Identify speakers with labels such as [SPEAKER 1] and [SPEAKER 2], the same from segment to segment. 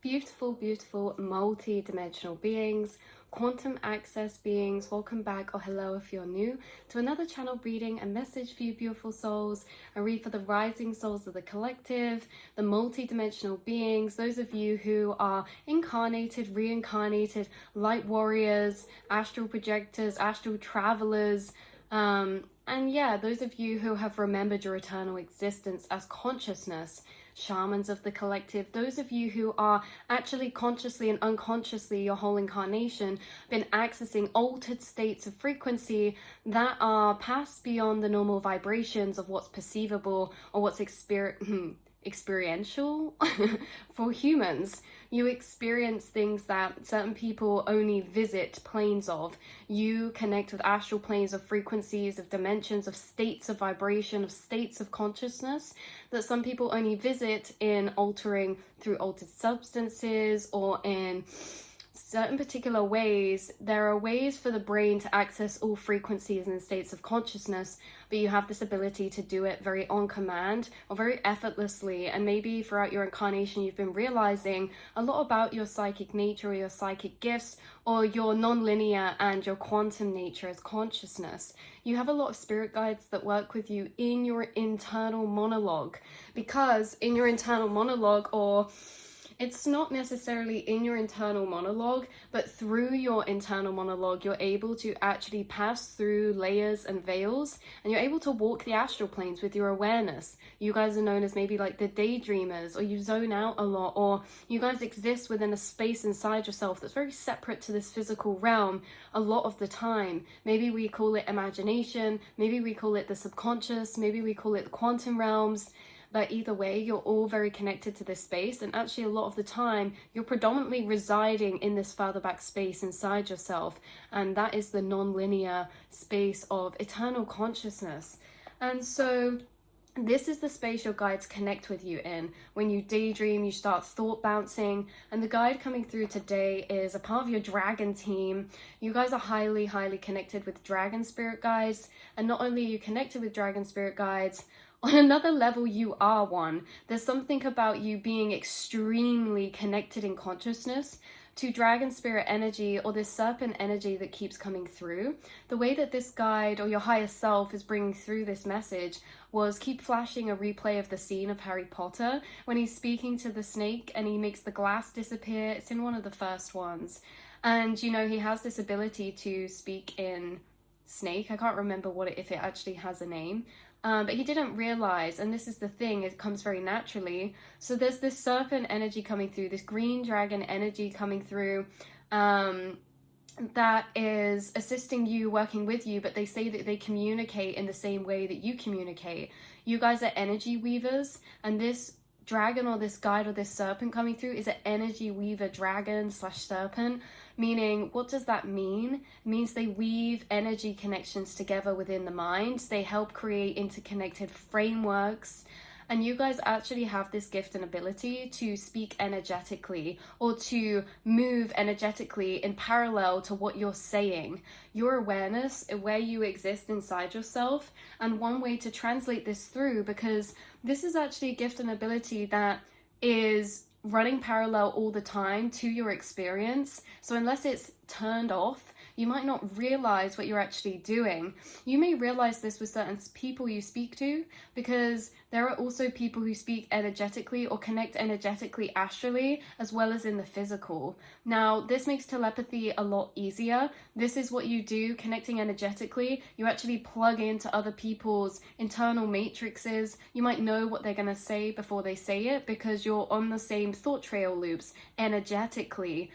[SPEAKER 1] Beautiful, beautiful, multi-dimensional beings, quantum access beings, welcome back, or hello if you're new, to another channel reading. A message for you beautiful souls. I read for the rising souls of the collective, the multi-dimensional beings, those of you who are incarnated, reincarnated, light warriors, astral projectors, astral travelers, and yeah, those of you who have remembered your eternal existence as consciousness, shamans of the collective, those of you who are actually consciously and unconsciously your whole incarnation been accessing altered states of frequency that are past beyond the normal vibrations of what's perceivable or what's experiential for humans. You experience things that certain people only visit planes of. You connect with astral planes of frequencies, of dimensions, of states of vibration, of states of consciousness that some people only visit in altering through altered substances or in certain particular ways. There are ways for the brain to access all frequencies and states of consciousness, but you have this ability to do it very on command or very effortlessly. And maybe throughout your incarnation you've been realizing a lot about your psychic nature or your psychic gifts or your non-linear and your quantum nature as consciousness. You have a lot of spirit guides that work with you in your internal monologue, because in your internal monologue, or it's not necessarily in your internal monologue, but through your internal monologue, you're able to actually pass through layers and veils, and you're able to walk the astral planes with your awareness. You guys are known as maybe like the daydreamers, or you zone out a lot, or you guys exist within a space inside yourself that's very separate to this physical realm a lot of the time. Maybe we call it imagination, maybe we call it the subconscious, maybe we call it the quantum realms. But either way, you're all very connected to this space, and actually a lot of the time you're predominantly residing in this further back space inside yourself, and that is the non-linear space of eternal consciousness. And so this is the space your guides connect with you in. When you daydream, you start thought bouncing, and the guide coming through today is a part of your dragon team. You guys are highly, highly connected with dragon spirit guides, and not only are you connected with dragon spirit guides, on another level, you are one. There's something about you being extremely connected in consciousness to dragon spirit energy, or this serpent energy that keeps coming through. The way that this guide or your higher self is bringing through this message was keep flashing a replay of the scene of Harry Potter when he's speaking to the snake and he makes the glass disappear. It's in one of the first ones. And you know, he has this ability to speak in snake. I can't remember if it actually has a name. But he didn't realize, and this is the thing, it comes very naturally. So there's this serpent energy coming through, this green dragon energy coming through, that is assisting you, working with you, but they say that they communicate in the same way that you communicate. You guys are energy weavers, and this dragon or this guide or this serpent coming through is an energy weaver dragon / serpent. Meaning, what does that mean? It means they weave energy connections together within the mind. They help create interconnected frameworks. And you guys actually have this gift and ability to speak energetically, or to move energetically in parallel to what you're saying. Your awareness, where you exist inside yourself, and one way to translate this through, because this is actually a gift and ability that is running parallel all the time to your experience. So unless it's turned off, you might not realize what you're actually doing. You may realize this with certain people you speak to, because there are also people who speak energetically or connect energetically astrally as well as in the physical. Now, this makes telepathy a lot easier. This is what you do, connecting energetically. You actually plug into other people's internal matrices. You might know what they're going to say before they say it, because you're on the same thought trail loops energetically.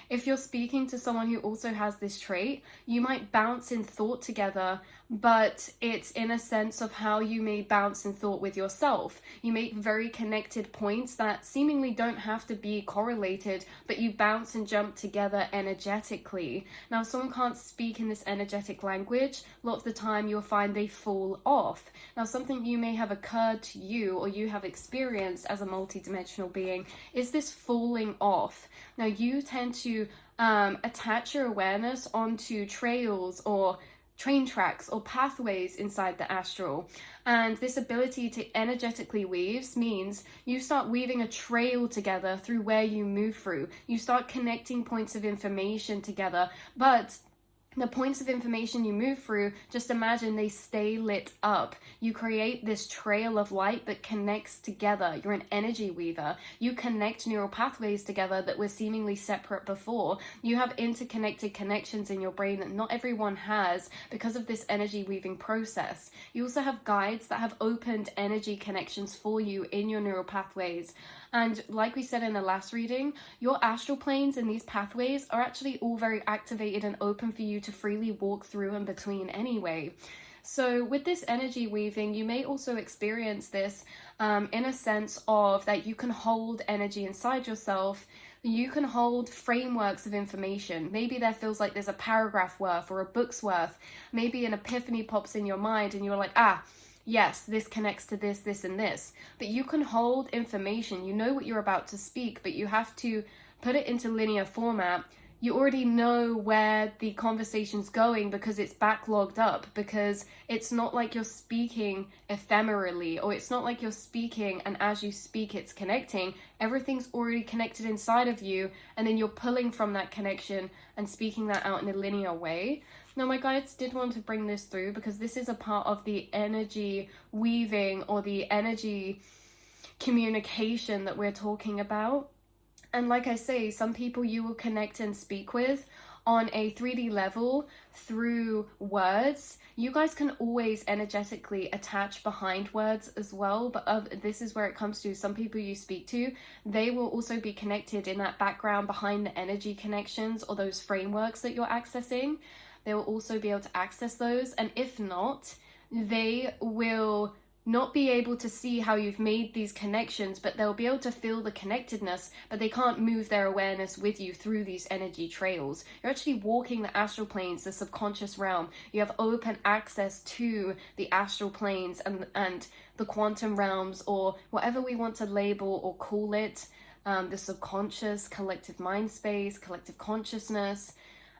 [SPEAKER 1] If you're speaking to someone who also has this trait, you might bounce in thought together, but it's in a sense of how you may bounce in thought with yourself. You make very connected points that seemingly don't have to be correlated, but you bounce and jump together energetically. Now, if someone can't speak in this energetic language, a lot of the time you'll find they fall off. Now, something you may have occurred to you or you have experienced as a multidimensional being is this falling off. Now, you tend to attach your awareness onto trails or train tracks or pathways inside the astral. And this ability to energetically weave means you start weaving a trail together through where you move through. You start connecting points of information together, but the points of information you move through, just imagine they stay lit up. You create this trail of light that connects together. You're an energy weaver. You connect neural pathways together that were seemingly separate before. You have interconnected connections in your brain that not everyone has because of this energy weaving process. You also have guides that have opened energy connections for you in your neural pathways. And like we said in the last reading, your astral planes and these pathways are actually all very activated and open for you to freely walk through and between anyway. So with this energy weaving, you may also experience this in a sense of that you can hold energy inside yourself. You can hold frameworks of information. Maybe there feels like there's a paragraph worth or a book's worth. Maybe an epiphany pops in your mind and you're like, yes, this connects to this, this, and this. But you can hold information. You know what you're about to speak, but you have to put it into linear format. You already know where the conversation's going because it's backlogged up, because it's not like you're speaking ephemerally, or it's not like you're speaking and as you speak it's connecting. Everything's already connected inside of you, and then you're pulling from that connection and speaking that out in a linear way. Now, my guides did want to bring this through because this is a part of the energy weaving or the energy communication that we're talking about. And like I say, some people you will connect and speak with on a 3D level through words. You guys can always energetically attach behind words as well, but this is where it comes to some people you speak to. They will also be connected in that background behind the energy connections or those frameworks that you're accessing. They will also be able to access those, and if not, they will not be able to see how you've made these connections, but they'll be able to feel the connectedness, but they can't move their awareness with you through these energy trails. You're actually walking the astral planes, the subconscious realm. You have open access to the astral planes and the quantum realms, or whatever we want to label or call it, the subconscious, collective mind space, collective consciousness.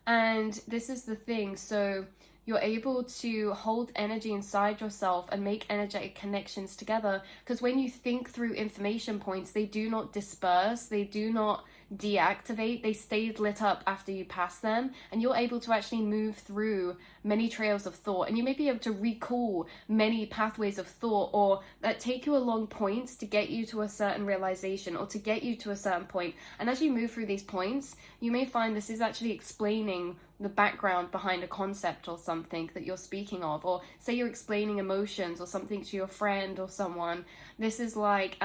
[SPEAKER 1] And this is the thing, so you're able to hold energy inside yourself and make energetic connections together, because when you think through information points, they do not disperse, they do not deactivate, they stay lit up after you pass them, and you're able to actually move through many trails of thought, and you may be able to recall many pathways of thought or that take you along points to get you to a certain realization or to get you to a certain point. And as you move through these points, you may find this is actually explaining the background behind a concept or something that you're speaking of, or say you're explaining emotions or something to your friend or someone. This is like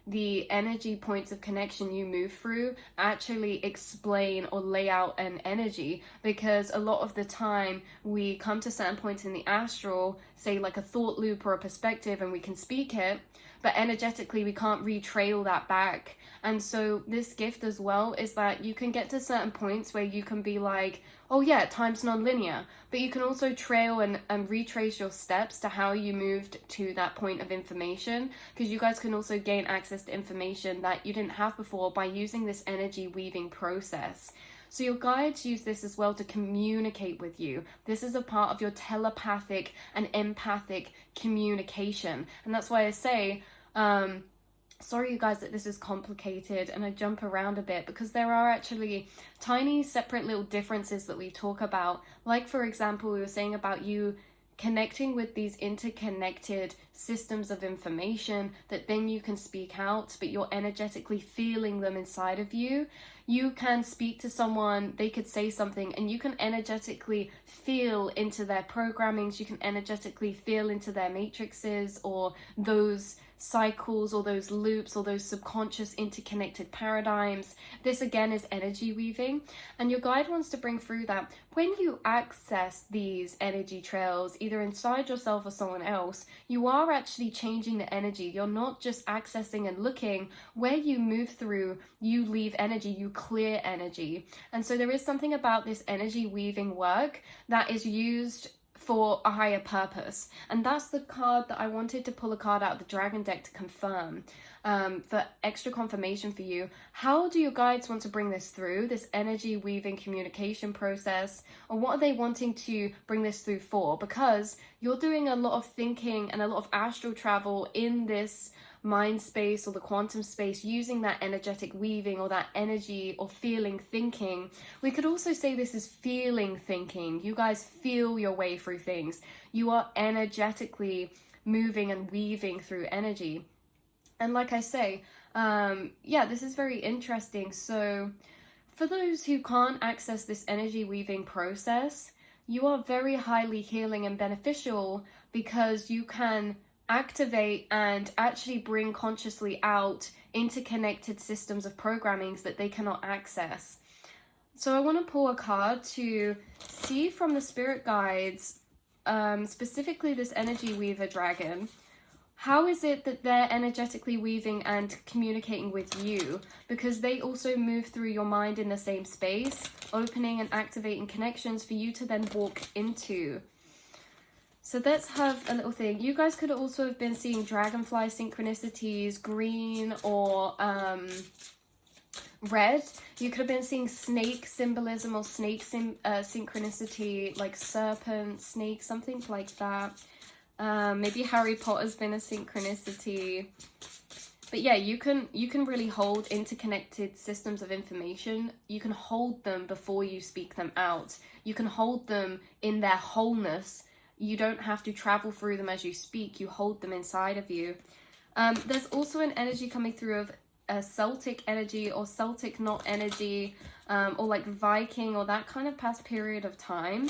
[SPEAKER 1] the energy points of connection you move through actually explain or lay out an energy, because a lot of the time we come to certain points in the astral, say like a thought loop or a perspective, and we can speak it, but energetically we can't retrail that back. And so this gift as well is that you can get to certain points where you can be like, oh yeah, time's non-linear, but you can also trail and retrace your steps to how you moved to that point of information, because you guys can also gain access to information that you didn't have before by using this energy weaving process. So your guides use this as well to communicate with you. This is a part of your telepathic and empathic communication. And that's why I say, sorry you guys that this is complicated and I jump around a bit, because there are actually tiny separate little differences that we talk about. Like for example, we were saying about you connecting with these interconnected systems of information that then you can speak out, but you're energetically feeling them inside of you. You can speak to someone, they could say something, and you can energetically feel into their programmings, you can energetically feel into their matrices or those cycles or those loops or those subconscious interconnected paradigms. This again is energy weaving, and your guide wants to bring through that when you access these energy trails, either inside yourself or someone else, you are actually changing the energy. You're not just accessing and looking. Where you move through, you leave energy, you clear energy. And so there is something about this energy weaving work that is used for a higher purpose. And that's the card that I wanted to pull a card out of the Dragon deck to confirm, for extra confirmation for you. How do your guides want to bring this through, this energy weaving communication process? Or what are they wanting to bring this through for? Because you're doing a lot of thinking and a lot of astral travel in this mind space or the quantum space, using that energetic weaving or that energy or feeling thinking. We could also say this is feeling thinking. You guys feel your way through things. You are energetically moving and weaving through energy. And like I say, yeah, this is very interesting. So for those who can't access this energy weaving process, you are very highly healing and beneficial, because you can activate and actually bring consciously out interconnected systems of programmings that they cannot access. So I want to pull a card to see from the spirit guides, specifically this energy weaver dragon, how is it that they're energetically weaving and communicating with you? Because they also move through your mind in the same space, opening and activating connections for you to then walk into. So let's have a little thing. You guys could also have been seeing dragonfly synchronicities, green or red. You could have been seeing snake symbolism or snake synchronicity, like serpent, snake, something like that. Maybe Harry Potter's been a synchronicity. But yeah, you can really hold interconnected systems of information. You can hold them before you speak them out. You can hold them in their wholeness. You don't have to travel through them as you speak. You hold them inside of you. There's also an energy coming through of a Celtic energy or Celtic knot energy, or like Viking or that kind of past period of time.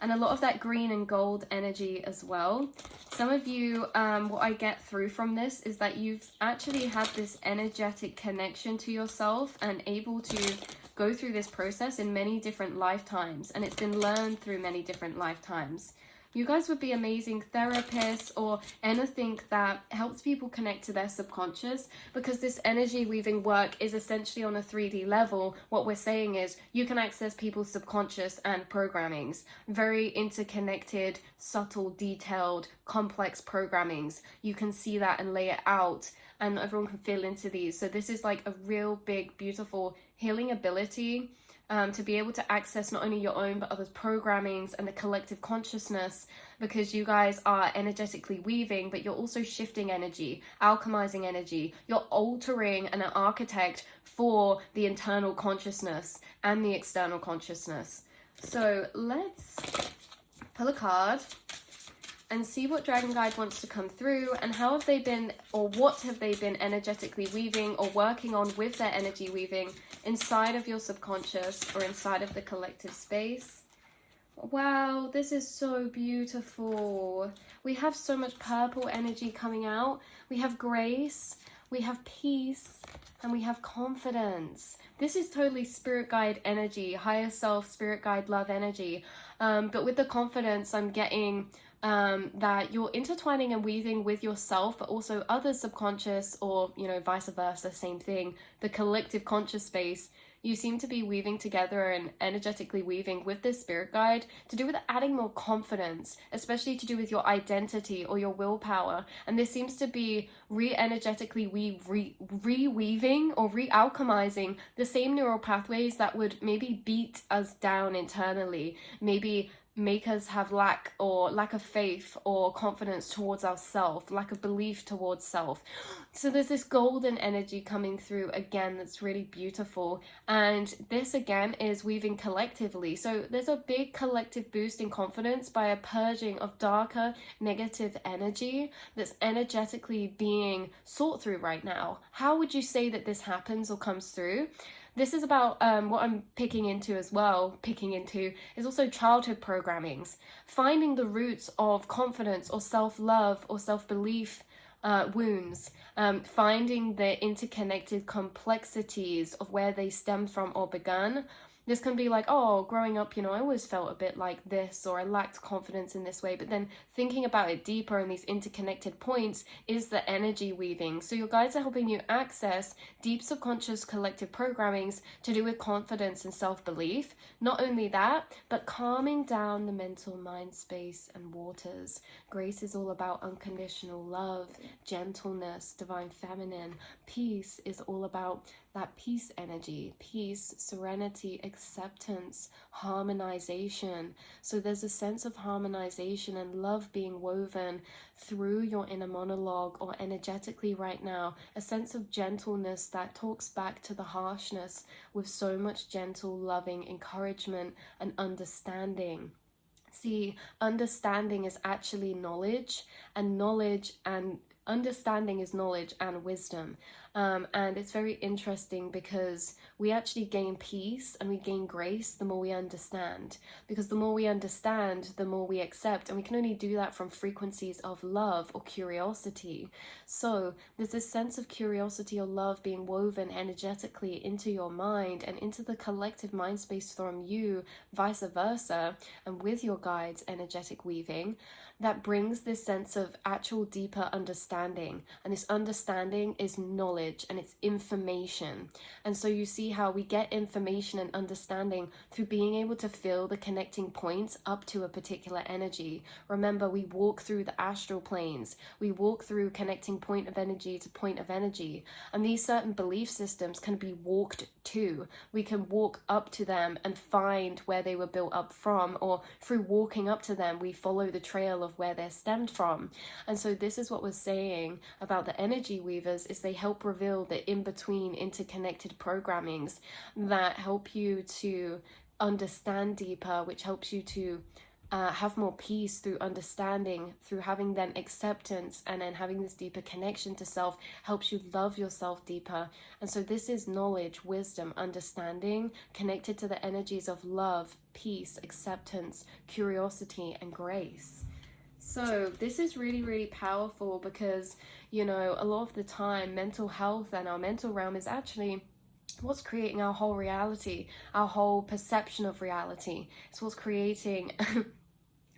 [SPEAKER 1] And a lot of that green and gold energy as well. Some of you, what I get through from this is that you've actually had this energetic connection to yourself and able to go through this process in many different lifetimes. And it's been learned through many different lifetimes. You guys would be amazing therapists or anything that helps people connect to their subconscious, because this energy weaving work is essentially on a 3D level. What we're saying is you can access people's subconscious and programmings, very interconnected, subtle, detailed, complex programmings. You can see that and lay it out, and everyone can feel into these. So this is like a real big, beautiful healing ability. To be able to access not only your own but others' programmings and the collective consciousness, because you guys are energetically weaving, but you're also shifting energy, alchemizing energy. You're altering an architect for the internal consciousness and the external consciousness. So let's pull a card and see what Dragon Guide wants to come through, and how have they been, or what have they been energetically weaving or working on with their energy weaving inside of your subconscious or inside of the collective space. Wow, this is so beautiful. We have so much purple energy coming out. We have grace, we have peace, and we have confidence. This is totally spirit guide energy, higher self, spirit guide love energy. But with the confidence, I'm getting that you're intertwining and weaving with yourself, but also other subconscious, or, you know, vice versa, same thing, the collective conscious space. You seem to be weaving together and energetically weaving with this spirit guide to do with adding more confidence, especially to do with your identity or your willpower. And this seems to be re-energetically re-weaving or re-alchemizing the same neural pathways that would maybe beat us down internally, maybe make us have lack of faith or confidence towards ourselves, lack of belief towards self. So there's this golden energy coming through again that's really beautiful, and this again is weaving collectively. So there's a big collective boost in confidence by a purging of darker negative energy that's energetically being sought through right now. How would you say that this happens or comes through? This is about what I'm picking into is also childhood programmings, finding the roots of confidence or self-love or self-belief wounds, finding the interconnected complexities of where they stem from or begun, this can be like, oh, growing up, you know, I always felt a bit like this, or I lacked confidence in this way. But then thinking about it deeper and these interconnected points is the energy weaving. So your guides are helping you access deep subconscious collective programmings to do with confidence and self-belief. Not only that, but calming down the mental mind space and waters. Grace is all about unconditional love, gentleness, divine feminine. Peace is all about that peace energy, peace, serenity, acceptance, harmonization. So there's a sense of harmonization and love being woven through your inner monologue or energetically right now, a sense of gentleness that talks back to the harshness with so much gentle, loving encouragement and understanding. See, understanding is actually knowledge, and understanding is knowledge and wisdom. And it's very interesting because we actually gain peace and we gain grace the more we understand. Because the more we understand, the more we accept. And we can only do that from frequencies of love or curiosity. So there's this sense of curiosity or love being woven energetically into your mind and into the collective mind space from you, vice versa, and with your guides, energetic weaving, that brings this sense of actual deeper understanding. And this understanding is knowledge and it's information. And so you see how we get information and understanding through being able to feel the connecting points up to a particular energy. Remember, we walk through the astral planes. We walk through connecting point of energy to point of energy. And these certain belief systems can be walked to. We can walk up to them and find where they were built up from, or through walking up to them, we follow the trail of where they're stemmed from. And so this is what we're saying about the energy weavers, is they help reveal the in-between interconnected programmings that help you to understand deeper, which helps you to have more peace through understanding, through having then acceptance, and then having this deeper connection to self helps you love yourself deeper. And so this is knowledge, wisdom, understanding connected to the energies of love, peace, acceptance, curiosity, and grace. So this is really, really powerful because, you know, a lot of the time mental health and our mental realm is actually what's creating our whole reality, our whole perception of reality. It's what's creating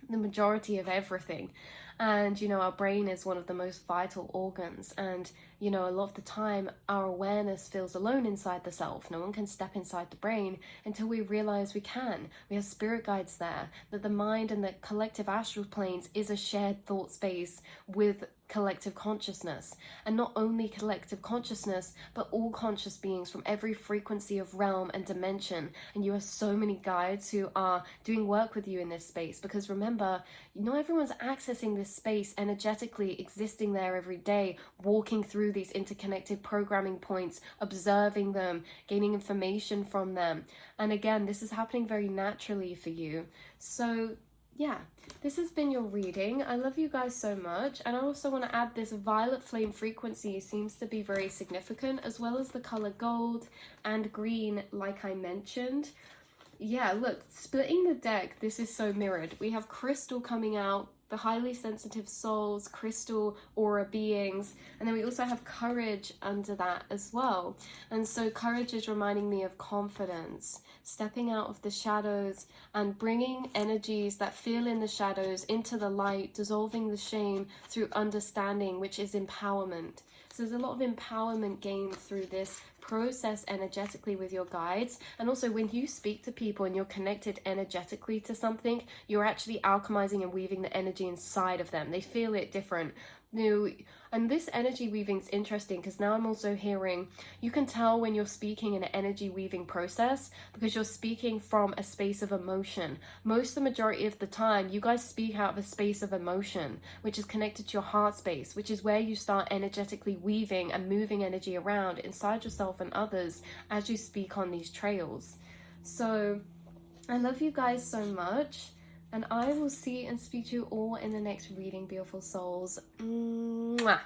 [SPEAKER 1] the majority of everything. And, you know, our brain is one of the most vital organs. And, you know, a lot of the time our awareness feels alone inside the self. No one can step inside the brain until we realize we can. We have spirit guides there, that the mind and the collective astral planes is a shared thought space with collective consciousness. And not only collective consciousness, but all conscious beings from every frequency of realm and dimension. And you have so many guides who are doing work with you in this space, because remember, not everyone's accessing this space energetically, existing there every day, walking through these interconnected programming points, observing them, gaining information from them. And again, this is happening very naturally for you. So yeah, this has been your reading. I love you guys so much. And I also want to add this violet flame frequency seems to be very significant, as well as the color gold and green, like I mentioned. Yeah, look, splitting the deck, this is so mirrored. We have crystal coming out, the highly sensitive souls, crystal aura beings, and then we also have courage under that as well. And so courage is reminding me of confidence, stepping out of the shadows and bringing energies that feel in the shadows into the light, dissolving the shame through understanding, which is empowerment. So there's a lot of empowerment gained through this process energetically with your guides. And also when you speak to people and you're connected energetically to something, you're actually alchemizing and weaving the energy inside of them. They feel it different. And this energy weaving is interesting because now I'm also hearing, you can tell when you're speaking in an energy weaving process because you're speaking from a space of emotion. The majority of the time, you guys speak out of a space of emotion, which is connected to your heart space, which is where you start energetically weaving and moving energy around inside yourself and others as you speak on these trails. So I love you guys so much. And I will see and speak to you all in the next reading, beautiful souls. Mwah.